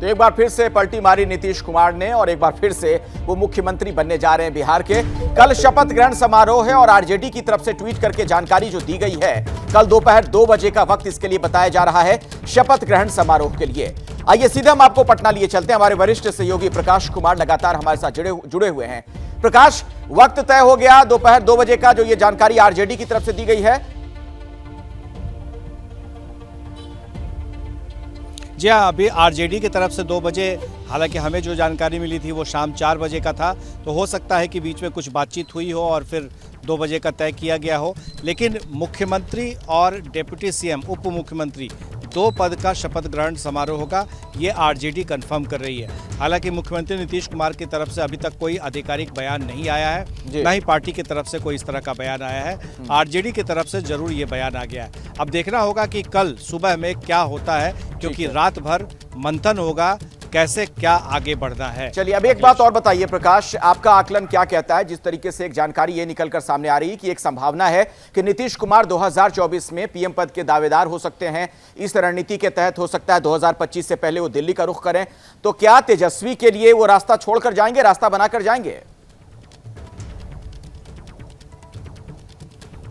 तो एक बार फिर से पलटी मारी नीतीश कुमार ने और एक बार फिर से वो मुख्यमंत्री बनने जा रहे हैं बिहार के। कल शपथ ग्रहण समारोह है और आरजेडी की तरफ से ट्वीट करके जानकारी जो दी गई है, कल दोपहर 2 बजे का वक्त इसके लिए बताया जा रहा है, शपथ ग्रहण समारोह के लिए। आइए सीधे हम आपको पटना लिए चलते हैं। हमारे वरिष्ठ सहयोगी प्रकाश कुमार लगातार हमारे साथ जुड़े हुए हैं। प्रकाश, वक्त तय हो गया दोपहर 2 बजे का, जो ये जानकारी आरजेडी की तरफ से दी गई है। जी हाँ, अभी आरजेडी की तरफ से 2 बजे, हालांकि हमें जो जानकारी मिली थी वो शाम 4 बजे का था, तो हो सकता है कि बीच में कुछ बातचीत हुई हो और फिर 2 बजे का तय किया गया हो। लेकिन मुख्यमंत्री और डिप्टी सीएम, उप मुख्यमंत्री, 2 पद का शपथ ग्रहण समारोह होगा, ये आरजेडी कंफर्म कर रही है। हालांकि मुख्यमंत्री नीतीश कुमार की तरफ से अभी तक कोई आधिकारिक बयान नहीं आया है, न ही पार्टी की तरफ से कोई इस तरह का बयान आया है। आरजेडी की तरफ से जरूर ये बयान आ गया है। अब देखना होगा कि कल सुबह में क्या होता है, क्योंकि रात भर मंथन होगा कैसे क्या आगे बढ़ना है। चलिए, अब एक बात और बताइए प्रकाश, आपका आकलन क्या कहता है? जिस तरीके से एक जानकारी ये निकलकर सामने आ रही है कि एक संभावना है कि नीतीश कुमार 2024 में पीएम पद के दावेदार हो सकते हैं, इस रणनीति के तहत हो सकता है 2025 से पहले वो दिल्ली का रुख करें, तो क्या तेजस्वी के लिए वो रास्ता छोड़कर जाएंगे, रास्ता बनाकर जाएंगे?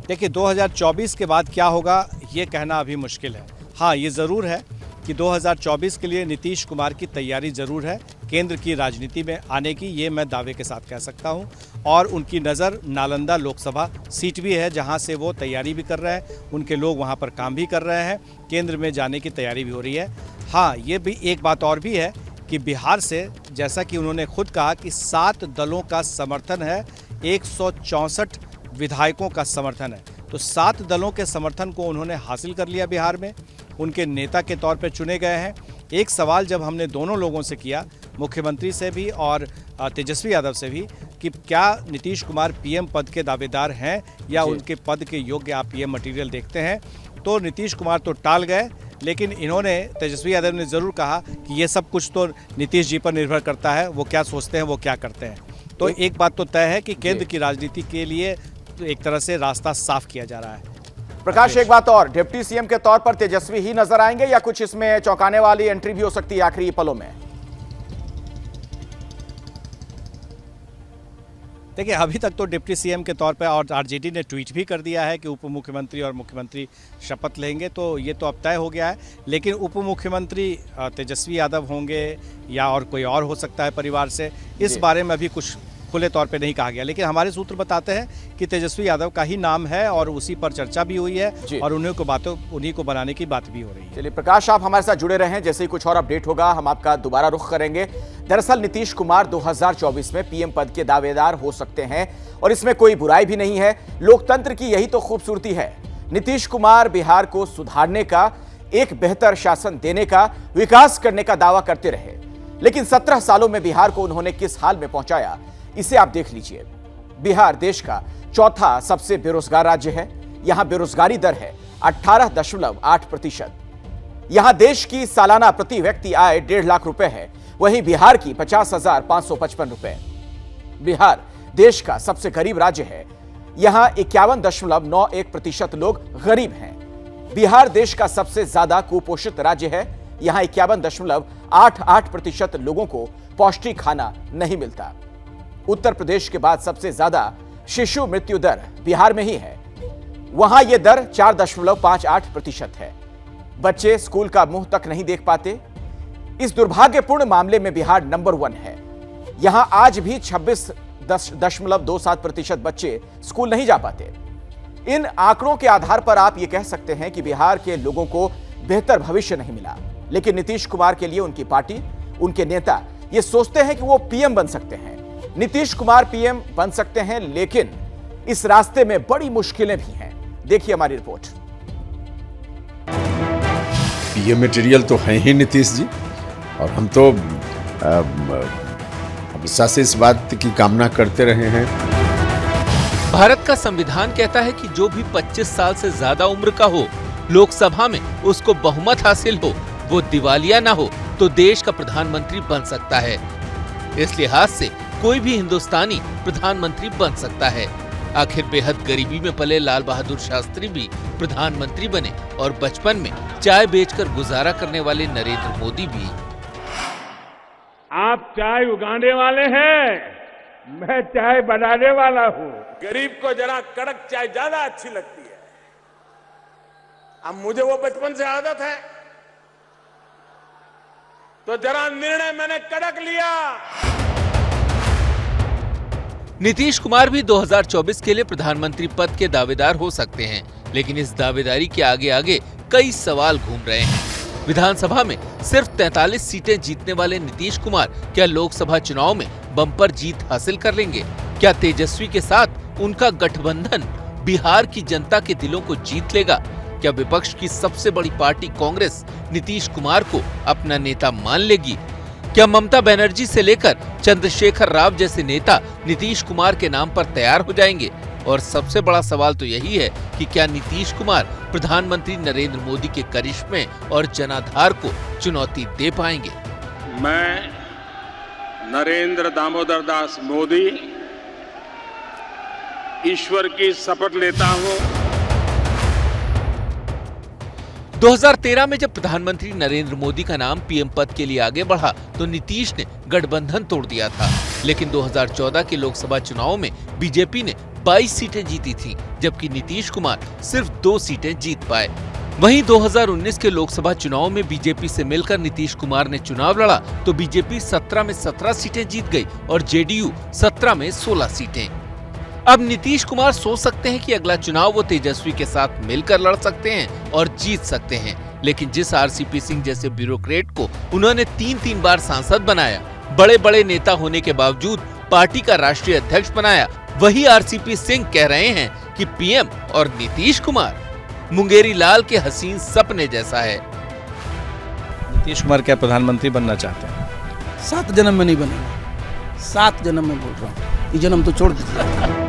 देखिए, 2024 के बाद क्या होगा ये कहना अभी मुश्किल है। हाँ, ये जरूर है कि 2024 के लिए नीतीश कुमार की तैयारी जरूर है केंद्र की राजनीति में आने की, ये मैं दावे के साथ कह सकता हूं। और उनकी नज़र नालंदा लोकसभा सीट भी है, जहां से वो तैयारी भी कर रहे हैं, उनके लोग वहां पर काम भी कर रहे हैं, केंद्र में जाने की तैयारी भी हो रही है। हाँ, ये भी एक बात और भी है कि बिहार से, जैसा कि उन्होंने खुद कहा कि 7 दलों का समर्थन है, 164 विधायकों का समर्थन है, तो 7 दलों के समर्थन को उन्होंने हासिल कर लिया बिहार में, उनके नेता के तौर पर चुने गए हैं। एक सवाल जब हमने दोनों लोगों से किया, मुख्यमंत्री से भी और तेजस्वी यादव से भी, कि क्या नीतीश कुमार पीएम पद के दावेदार हैं या उनके पद के योग्य आप पीएम मटेरियल देखते हैं, तो नीतीश कुमार तो टाल गए, लेकिन इन्होंने, तेजस्वी यादव ने ज़रूर कहा कि ये सब कुछ तो नीतीश जी पर निर्भर करता है, वो क्या सोचते हैं, वो क्या करते हैं। तो एक बात तो तय है कि केंद्र की राजनीति के लिए तो एक तरह से रास्ता साफ किया जा रहा है। प्रकाश, एक बात और, डिप्टी सीएम के तौर पर तेजस्वी ही नजर आएंगे या कुछ इसमें चौंकाने वाली एंट्री भी हो सकती है आखिरी पलों में? देखिए, अभी तक तो डिप्टी सीएम के तौर पर, और आरजेडी ने ट्वीट भी कर दिया है कि उप मुख्यमंत्री और मुख्यमंत्री शपथ लेंगे, तो ये तो अब तय हो गया है। लेकिन उप मुख्यमंत्री तेजस्वी यादव होंगे या और कोई और हो सकता है परिवार से, इस बारे में अभी कुछ खुले तौर पे नहीं कहा गया। लेकिन हमारे सूत्र बताते हैं कि तेजस्वी यादव का ही नाम है और उसी पर चर्चा भी हुई है और उन्हीं को बनाने की बात भी हो रही है। चलिए प्रकाश, आप हमारे साथ जुड़े रहें, जैसे ही कुछ और अपडेट होगा हम आपका दोबारा रुख करेंगे। दरअसल नीतीश कुमार 2024 में पीएम पद के दावेदार हो सकते हैं और इसमें कोई बुराई भी नहीं है। लोकतंत्र की यही तो खूबसूरती है। नीतीश कुमार बिहार को सुधारने का, एक बेहतर शासन देने का, विकास करने का दावा करते रहे, लेकिन 17 सालों में बिहार को उन्होंने किस हाल में पहुंचाया, इसे आप देख लीजिए। बिहार देश का चौथा सबसे बेरोजगार राज्य है। यहां बेरोजगारी दर है 18.8%। यहां देश की सालाना प्रति व्यक्ति आय 1.5 लाख रुपए है, वहीं बिहार की 50,555 रुपए। बिहार देश का सबसे गरीब राज्य है। यहां 51.91% लोग गरीब हैं। बिहार देश का सबसे ज्यादा कुपोषित राज्य है। यहां 51.88% लोगों को पौष्टिक खाना नहीं मिलता। उत्तर प्रदेश के बाद सबसे ज्यादा शिशु मृत्यु दर बिहार में ही है। वहां यह दर 4.58% है। बच्चे स्कूल का मुंह तक नहीं देख पाते। इस दुर्भाग्यपूर्ण मामले में बिहार नंबर 1 है। यहां आज भी 26.27% बच्चे स्कूल नहीं जा पाते। इन आंकड़ों के आधार पर आप यह कह सकते हैं कि बिहार के लोगों को बेहतर भविष्य नहीं मिला। लेकिन नीतीश कुमार के लिए उनकी पार्टी, उनके नेता यह सोचते हैं कि वो पीएम बन सकते हैं। नीतीश कुमार पीएम बन सकते हैं, लेकिन इस रास्ते में बड़ी मुश्किलें भी हैं। देखिए हमारी रिपोर्ट। पीएम मटेरियल तो है ही नीतीश जी, और हम तो हमेशा से इस बात की कामना करते रहे हैं। भारत का संविधान कहता है कि जो भी 25 साल से ज्यादा उम्र का हो, लोकसभा में उसको बहुमत हासिल हो, वो दिवालिया ना हो, तो देश का प्रधानमंत्री बन सकता है। इस लिहाज से कोई भी हिंदुस्तानी प्रधानमंत्री बन सकता है। आखिर बेहद गरीबी में पले लाल बहादुर शास्त्री भी प्रधानमंत्री बने और बचपन में चाय बेचकर गुजारा करने वाले नरेंद्र मोदी भी। आप चाय उगाने वाले हैं, मैं चाय बनाने वाला हूं। गरीब को जरा कड़क चाय ज्यादा अच्छी लगती है। अब मुझे वो बचपन से आदत है, तो जरा निर्णय मैंने कड़क लिया। नीतीश कुमार भी 2024 के लिए प्रधानमंत्री पद के दावेदार हो सकते हैं, लेकिन इस दावेदारी के आगे आगे कई सवाल घूम रहे हैं। विधानसभा में सिर्फ 43 सीटें जीतने वाले नीतीश कुमार क्या लोकसभा चुनाव में बम्पर जीत हासिल कर लेंगे? क्या तेजस्वी के साथ उनका गठबंधन बिहार की जनता के दिलों को जीत लेगा? क्या विपक्ष की सबसे बड़ी पार्टी कांग्रेस नीतीश कुमार को अपना नेता मान लेगी? क्या ममता बनर्जी से लेकर चंद्रशेखर राव जैसे नेता नीतीश कुमार के नाम पर तैयार हो जाएंगे? और सबसे बड़ा सवाल तो यही है कि क्या नीतीश कुमार प्रधानमंत्री नरेंद्र मोदी के करिश्मे और जनाधार को चुनौती दे पाएंगे? मैं नरेंद्र दामोदर दास मोदी ईश्वर की शपथ लेता हूं। 2013 में जब प्रधानमंत्री नरेंद्र मोदी का नाम पीएम पद के लिए आगे बढ़ा तो नीतीश ने गठबंधन तोड़ दिया था, लेकिन 2014 के लोकसभा चुनाव में बीजेपी ने 22 सीटें जीती थीं, जबकि नीतीश कुमार सिर्फ 2 सीटें जीत पाए। वहीं 2019 के लोकसभा चुनाव में बीजेपी से मिलकर नीतीश कुमार ने चुनाव लड़ा तो बीजेपी 17 में 17 सीटें जीत गई और जेडीयू 17 में 16 सीटें। अब नीतीश कुमार सोच सकते हैं कि अगला चुनाव वो तेजस्वी के साथ मिलकर लड़ सकते हैं और जीत सकते हैं, लेकिन जिस आरसीपी सिंह जैसे ब्यूरोक्रेट को उन्होंने 3-3 बार सांसद बनाया, बड़े बड़े नेता होने के बावजूद पार्टी का राष्ट्रीय अध्यक्ष बनाया, वही आरसीपी सिंह कह रहे हैं कि पीएम और नीतीश कुमार मुंगेरी लाल के हसीन सपने जैसा है। नीतीश कुमार क्या प्रधानमंत्री बनना चाहते हैं? 7 जन्म में नहीं बनेगा, 7 जन्म में बोल रहा हूँ, ये जन्म तो छोड़ दीजिए।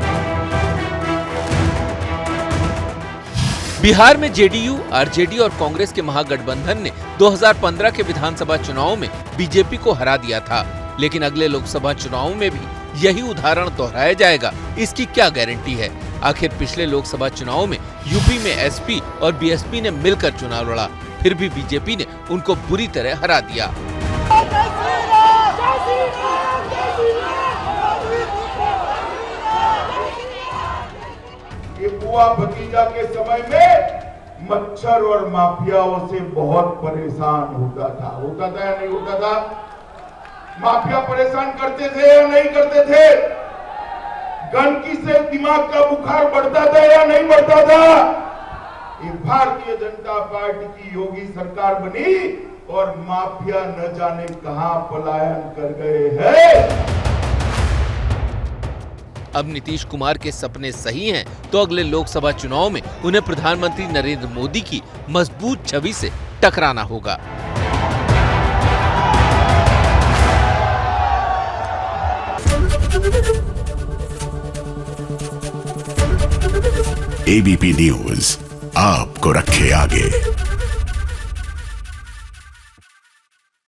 बिहार में जेडीयू, आरजेडी और कांग्रेस के महागठबंधन ने 2015 के विधानसभा चुनाव में बीजेपी को हरा दिया था, लेकिन अगले लोकसभा चुनाव में भी यही उदाहरण दोहराया जाएगा, इसकी क्या गारंटी है? आखिर पिछले लोकसभा चुनाव में यूपी में एसपी और बीएसपी ने मिलकर चुनाव लड़ा, फिर भी बीजेपी ने उनको बुरी तरह हरा दिया। ये बुआ भतीजा के समय में मच्छर और माफियाओं से बहुत परेशान होता था या नहीं होता था? माफिया परेशान करते थे या नहीं करते थे? गंदगी से दिमाग का बुखार बढ़ता था या नहीं बढ़ता था? ये भारतीय जनता पार्टी की योगी सरकार बनी और माफिया न जाने कहां पलायन कर गए हैं। अब नीतीश कुमार के सपने सही हैं तो अगले लोकसभा चुनाव में उन्हें प्रधानमंत्री नरेंद्र मोदी की मजबूत छवि से टकराना होगा। एबीपी न्यूज आपको रखे आगे।